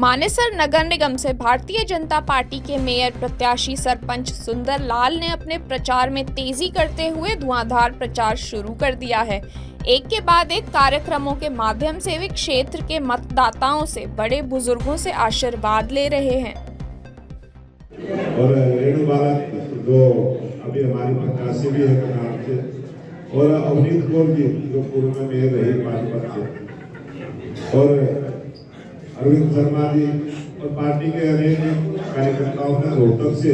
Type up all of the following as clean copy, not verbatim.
मानेसर नगर निगम से भारतीय जनता पार्टी के मेयर प्रत्याशी सरपंच सुंदर लाल ने अपने प्रचार में तेजी करते हुए धुआंधार प्रचार शुरू कर दिया है। एक के बाद एक कार्यक्रमों के माध्यम से वे क्षेत्र के मतदाताओं से, बड़े बुजुर्गों से आशीर्वाद ले रहे हैं। और रेणु बाला जो अभी हमारी प्रत्याशी भी है कर्नाटक से, और अवनीत कौर जी जो पूर्व में मेयर रही पानीपत से, और अरविंद शर्मा जी और पार्टी के अनेक कार्यकर्ताओं ने रोहतक से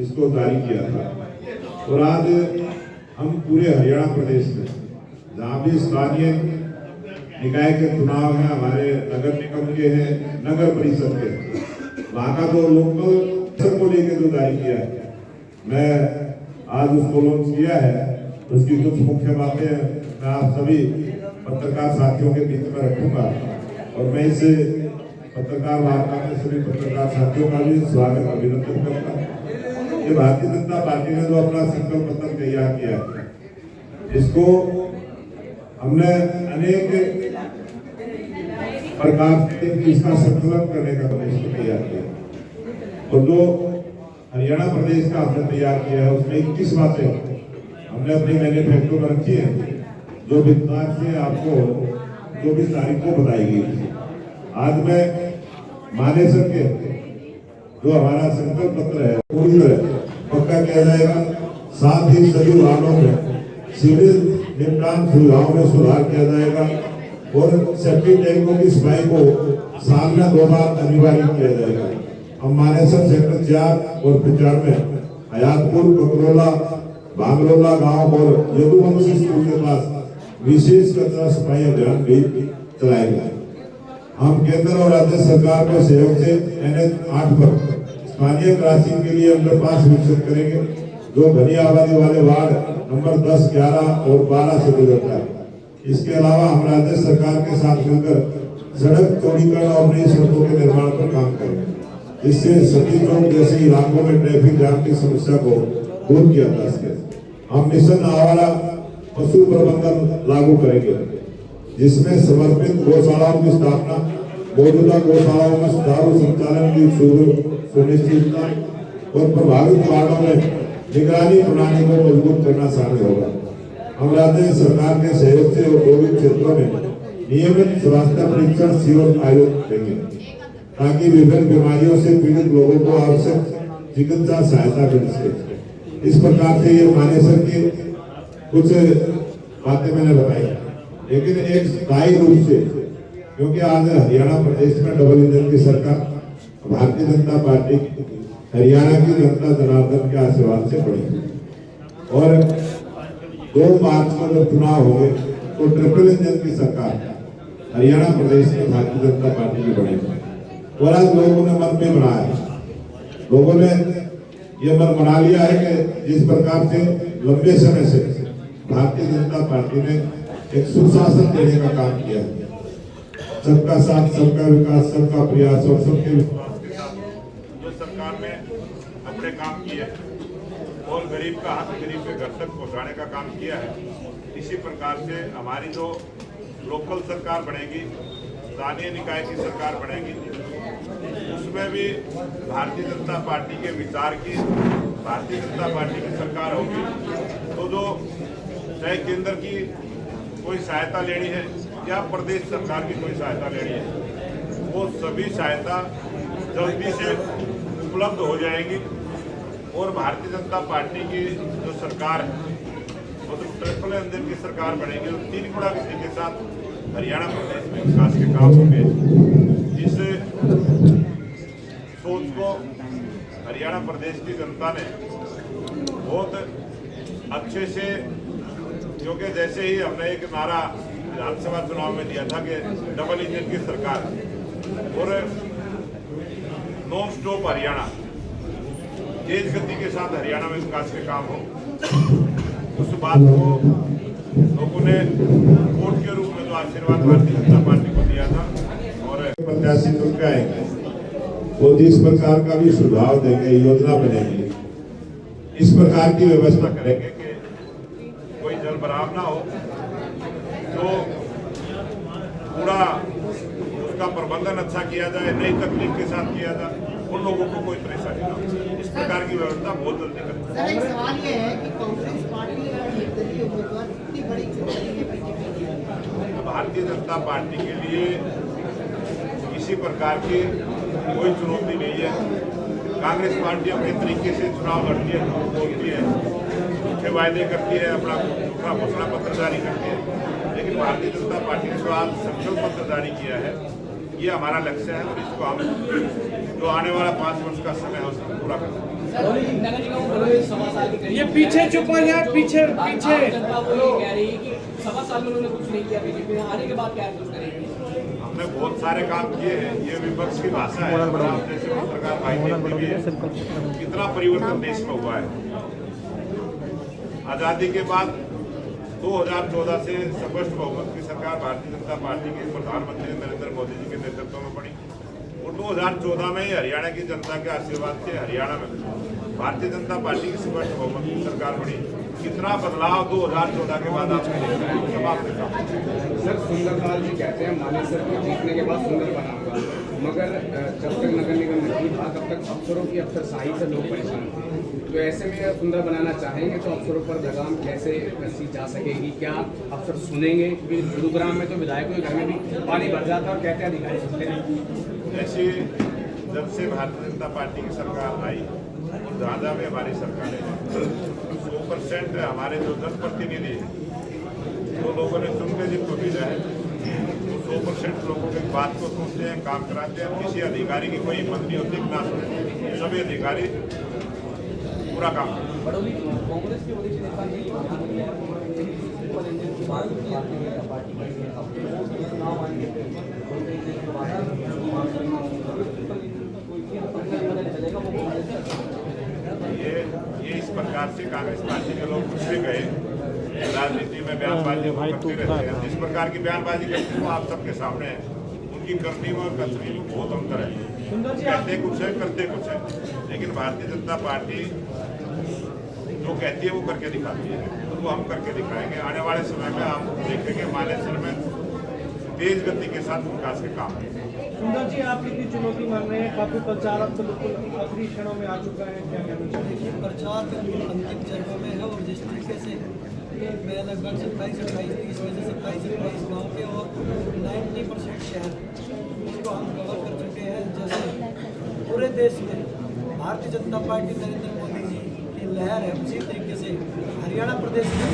इसको जारी किया था। और आज हम पूरे हरियाणा प्रदेश में जहाँ भी स्थानीय निकाय के चुनाव हैं, हमारे नगर निगम के हैं, नगर परिषद के, वहाँ का जो लोकल को लेकर जो जारी किया है, मैं आज उसको लॉन्च किया है। उसकी कुछ मुख्य बातें मैं आप सभी पत्रकार साथियों के बीच में रखूंगा, और मैं इस पत्रकार वार्ता में सभी पत्रकार साथियों का भी स्वागत अभिनंदन करता हूँ। ये भारतीय जनता पार्टी ने जो अपना संकल्प पत्र तैयार किया है, इसको हमने अनेक प्रकार से इसका संकलन करने का तैयार किया, और जो हरियाणा प्रदेश का हमने तैयार किया है उसमें 21 बातें हमने अपनी मैनिफेस्टो में रखी है, जो विस्तार से आपको 24 तारीख को बताई गई थी। आज मैं मानेसर के जो हमारा संकल्प पत्र है पूरी तरह पक्का किया जाएगा। साथ ही सभी वार्डों में सीवरेज निपटान सुविधाओं में सुधार किया जाएगा, और सेप्टिक टैंकों की सफाई को साल में 2 बार अनिवार्य किया जाएगा। हम मानेसर सेक्टर 4 और 95 में हयातपुर, ककरोला, भांगरोला गांव और यदुवंशी स्कूल के पास विशेष कचरा सफाई अभियान भी चलाएगा। हम केंद्र और राज्य सरकार के सहयोग से NH 8 पर स्थानीय क्रॉसिंग के लिए अंडरपास विकसित करेंगे, जो घनी आबादी वाले वार्ड नंबर 10, 11 और 12 से गुजरता है। इसके अलावा हम राज्य सरकार के साथ मिलकर सड़क चौड़ीकरण और नई सड़कों के निर्माण पर काम करेंगे, जिससे सती चौक जैसे इलाकों में ट्रैफिक जाम की समस्या को दूर किया जा सके। हम मिशन आवारा पशु प्रबंधन लागू करेंगे, जिसमें समर्पित गौशालाओं की स्थापना, मौजूदा गौशालाओं में सुचारू संचालन की सुनिश्चितता और प्रभावित वार्डों में निगरानी प्रणाली को मजबूत करना शामिल होगा। हम राज्य सरकार के सहयोग से औद्योगिक क्षेत्रों में नियमित स्वास्थ्य परीक्षण शिविर आयोजित करेंगे, ताकि विभिन्न बीमारियों से पीड़ित लोगों को आवश्यक चिकित्सा सहायता मिल सके। इस प्रकार से ये मानेसर की कुछ बातें मैंने बताई, लेकिन एक स्थायी रूप से, क्योंकि आज हरियाणा प्रदेश में डबल इंजन की सरकार भारतीय जनता पार्टी हरियाणा की जनता जनार्दन के आशीर्वाद से बढ़ी, और 2 मार्च को जब चुनाव होंगे तो ट्रिपल इंजन की सरकार हरियाणा प्रदेश में भारतीय जनता पार्टी की बनेगी। और आज लोगों ने मन में बनाया, लोगों ने ये मन बना लिया है कि जिस प्रकार से लंबे समय से भारतीय जनता पार्टी ने एक सुशासन देने का काम किया है, सबका साथ, सबका विकास, सबका प्रयास और सबके विश्वास के साथ जो सरकार ने अपने काम किए और गरीब का हक गरीब के घर तक पहुंचाने का काम किया है, इसी प्रकार से हमारी जो लोकल सरकार बनेगी, स्थानीय निकाय की सरकार बनेगी, उसमें भी भारतीय जनता पार्टी के विचार की भारतीय जनता पार्टी की सरकार होगी। तो जो चाहे केंद्र की कोई सहायता लेनी है या प्रदेश सरकार की कोई सहायता लेनी है, वो सभी सहायता जल्दी से उपलब्ध हो जाएगी। और भारतीय जनता पार्टी की जो सरकार है वो तो ट्रिपल इंजन की सरकार बनेगी, और 3 गुना गति के साथ हरियाणा प्रदेश में विकास के काम होंगे। इस सोच को हरियाणा प्रदेश की जनता ने बहुत अच्छे से, क्योंकि जैसे ही हमने एक नारा विधानसभा चुनाव में दिया था कि डबल इंजन की सरकार और नॉन स्टॉप हरियाणा, तेज गति के साथ हरियाणा में विकास के काम हो, उस बात को लोगों ने वोट के रूप में जो आशीर्वाद भारतीय जनता पार्टी को दिया था, और प्रत्याशी चुन के आएंगे वो जिस प्रकार का भी सुझाव देंगे, योजना बनेगी, इस प्रकार की व्यवस्था करेंगे कि कोई जल भराव ना हो, जो कूड़ा उसका प्रबंधन अच्छा किया जाए, नई तकनीक के साथ किया जाए, उन लोगों को कोई परेशानी ना हो। इस प्रकार की व्यवस्था बहुत जल्दी करें। सर, एक सवाल ये है कि कांग्रेस पार्टी और निर्दलीय उम्मीदवार कितनी बड़ी चुनौती है बीजेपी के लिए? भारतीय जनता पार्टी के लिए किसी प्रकार की कोई चुनौती नहीं है। कांग्रेस पार्टी अपने तरीके से चुनाव लड़ती है, बोलती है, झूठे वायदे करती है, अपना झूठा घोषणा पत्र जारी करती है, लेकिन भारतीय जनता पार्टी ने जो आज संकल्प पत्र जारी किया है, ये हमारा लक्ष्य है और इसको हम जो आने वाला 5 वर्ष का समय है उसको पूरा करेंगे। ये पीछे चुप हो जाए, पीछे पीछे। जनता वो ये कह रही है कि 1.25 साल में उन्होंने कुछ नहीं किया, बीजेपी आने के बाद क्या कुछ करेगी? हमने बहुत सारे काम किए हैं, ये विपक्ष की भाषा है। आप जैसे पत्रकार भाई देखते भी हैं कितना परिवर्तन देश में हुआ है। आजादी के बाद 2014 से स्पष्ट बहुमत की सरकार भारतीय जनता पार्टी के प्रधानमंत्री नरेंद्र मोदी जी के नेतृत्व में बनी और 2014 में ही हरियाणा की जनता के आशीर्वाद से हरियाणा में भारतीय जनता पार्टी की स्पष्ट बहुमत की सरकार बनी। कितना बदलाव 2014 के बाद आपने देखा है, सब आपके सामने। सर, सुंदरलाल जी कहते हैं मानेसर को जीतने के बाद सुंदर बनाऊंगा, मगर जब तक नगर निगम नहीं था तब तक अफसरों की अफसरशाही से लोग परेशान थे। तो ऐसे में अगर सुंदर बनाना चाहेंगे तो अफसरों पर लगाम कैसे कसी जा सकेगी? क्या अफसर सुनेंगे? क्योंकि गुरुग्राम में तो विधायकों के घर में भी पानी भर जाता है और कहते हैं अधिकारी सुनते नहीं। ऐसे जब से भारतीय जनता पार्टी की सरकार आई और जहाँ में हमारी सरकार है 100% हमारे जो जनप्रतिनिधि हैं, जो लोगों ने चुन के जिनको भेजा है, वो 100% लोगों की बात को सुनते हैं, काम कराते हैं। किसी अधिकारी की कोई हिम्मत नहीं होती ना सुने, सभी अधिकारी पूरा काम करते हैं। बड़ौली कांग्रेस के वरिष्ठ नेता ने पार्टी के अब चुनाव आएंगे ये इस प्रकार से कांग्रेस पार्टी के लोग कुछ भी कहे, राजनीति में बयानबाजी करते रहते हैं। जिस प्रकार की बयानबाजी करते हैं वो आप सबके सामने है। उनकी करनी में और करनी में बहुत अंतर है। कहते कुछ है, करते कुछ है, लेकिन भारतीय जनता पार्टी जो कहती है वो करके दिखाती है, तो वो हम करके दिखाएंगे। आने वाले समय में आप देखेंगे मानेसर में तेज गति के साथ विकास के काम है। सुंदर जी, आप कितनी चुनौती मान रहे हैं? काफी प्रचार अब तो बिल्कुल आखिरी क्षणों में आ चुका है, क्या कहना चाहिए? देखिए, प्रचार बिल्कुल अंतिम चरणों में है और जिस तरीके से मैं लगभग 27-28 में से 27-28 गाँव के और 90% शहर उसको हम कवर कर चुके हैं। जैसे पूरे देश में भारतीय जनता पार्टी नरेंद्र मोदी जी की लहर है, उसी तरीके से हरियाणा प्रदेश में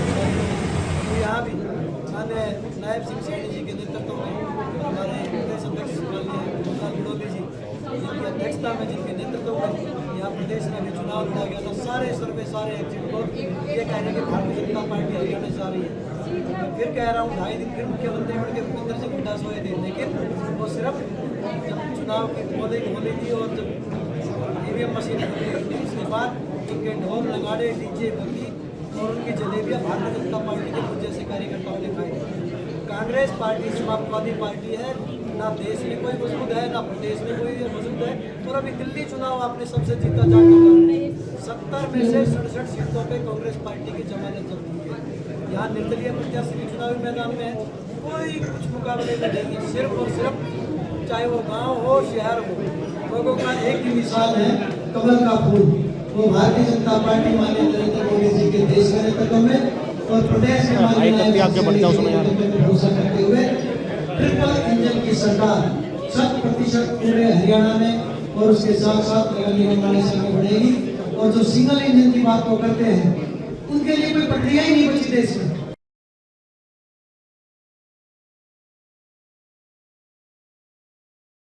तो यहाँ भी माननीय नायब सिंह सैनी जी के नेतृत्व में हमारे प्रदेश अध्यक्ष बड़ौली जी जिनकी अध्यक्षता में, जिनके नेतृत्व में यहाँ प्रदेश में भी चुनाव लड़ा गया था। सारे सर्वे, सारे एग्जिट पोल ये कह रहे हैं कि भारतीय जनता पार्टी हरियाणा से आ रही है। मैं फिर कह रहा हूँ, 2.5 दिन फिर मुख्यमंत्री बन के भूपेंद्र सिंह हुड्डा सोए थे, लेकिन वो सिर्फ जब चुनाव की पोलिंग होनी थी और जब ईवीएम मशीन होती थी उसके बाद उनके ढोल नगाड़े डीजे बगी और उनकी जलेबियाँ भारतीय जनता पार्टी के कुछ जैसे कार्यकर्ताओं ने खाई। कांग्रेस पार्टी समाजवादी पार्टी है, ना देश में कोई मौजूद है ना प्रदेश में कोई मौजूद है। और अभी दिल्ली चुनाव आपने सबसे जीता जाकर 70 में से 67 सीटों पे कांग्रेस पार्टी की जमानत चल रही है। यहाँ निर्दलीय प्रत्याशी भी चुनावी मैदान में है, कोई कुछ मुकाबले में नहीं है। सिर्फ और सिर्फ चाहे वो गाँव हो शहर हो, लोगों का एक ही मिसाल है कमल का फूल। वो भारतीय जनता पार्टी माननीय नरेंद्र मोदी जी के देश के नेतृत्व में और प्रदेश में भरोसा करते हुए ट्रिपल इंजन की सरकार 100% पूरे हरियाणा में और उसके साथ साथ नगर निगम मानेसर में बढ़ेगी। और जो सिंगल इंजन की बात वो करते हैं उनके लिए कोई प्रक्रिया ही नहीं बची देश में।